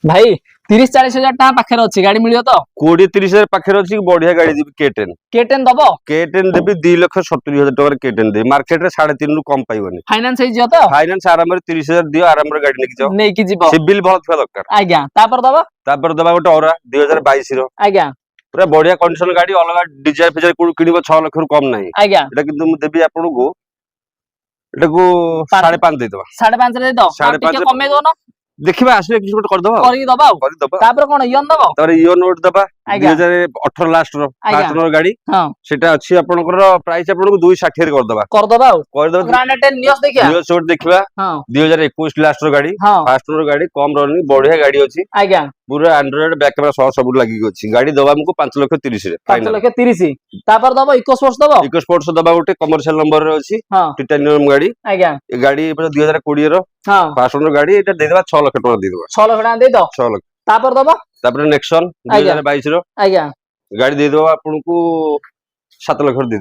भाई 30-40 हजार पाखे अच्छी गाड़ी मिलियो तो 20-30 हजार पाखे अच्छी बढ़िया गाड़ी देवी K10 K10 दबो K10 देवी 2,70,000 टकर K10 देवी मार्केट रे 3.5 रु कम पाइबनी फाइनांस हे जियो तो फाइनेंस आराम रे 30,000 दियो आराम रे गाड़ी लेके जाओ नेकी जीवो सिविल बहुत थिया दरकार आज्ञा तापर दबा गोटे औरा 2022 रो आज्ञा पूरा बढ़िया कंडीशन गाड़ी अलग डिजाइन फिजाइन को किनिबो 6 लाख रु कम नाही आज्ञा एटा किंतु मु देबी आपन को एटा को 5.5 दे दबा 5.5 रे दो टिके कमे दो ना देखिबा आसले किछ कर दबा करी दबा तापर कोन इयन दबो तापर इयो नोट दबा 2018 लास्ट रो फास्ट रो गाड़ी हां सेटा अछि आपनकर प्राइस आपन को 260 रे कर दबा ग्रांड 10 नियस देखिया नियस शॉट देखिबा हां 2021 लास्ट रो गाड़ी फास्ट रो गाड़ी कम रनी बढ़िया गाड़ी अछि आज्ञा पूरा एंड्रॉइड बैक कैमरा सब लागि अछि गाड़ी दबा हमको 5,30,000 रे 5,30,000 तापर दबो इको स्पोर्ट्स दबा गोटे कमर्शियल नंबर रे अछि टाइटानियम गाड़ी आज्ञा ए गाड़ी 2020 रो हां फास्ट रो गाड़ी एटा दे देबा 6 लाख टका दे देबा 6 लाख टका दे दो 6 लाख तापर दबो तापर नेक्सन 2022 रो आज्ञा गाड़ी दे देबा आपन को 7 लाख दे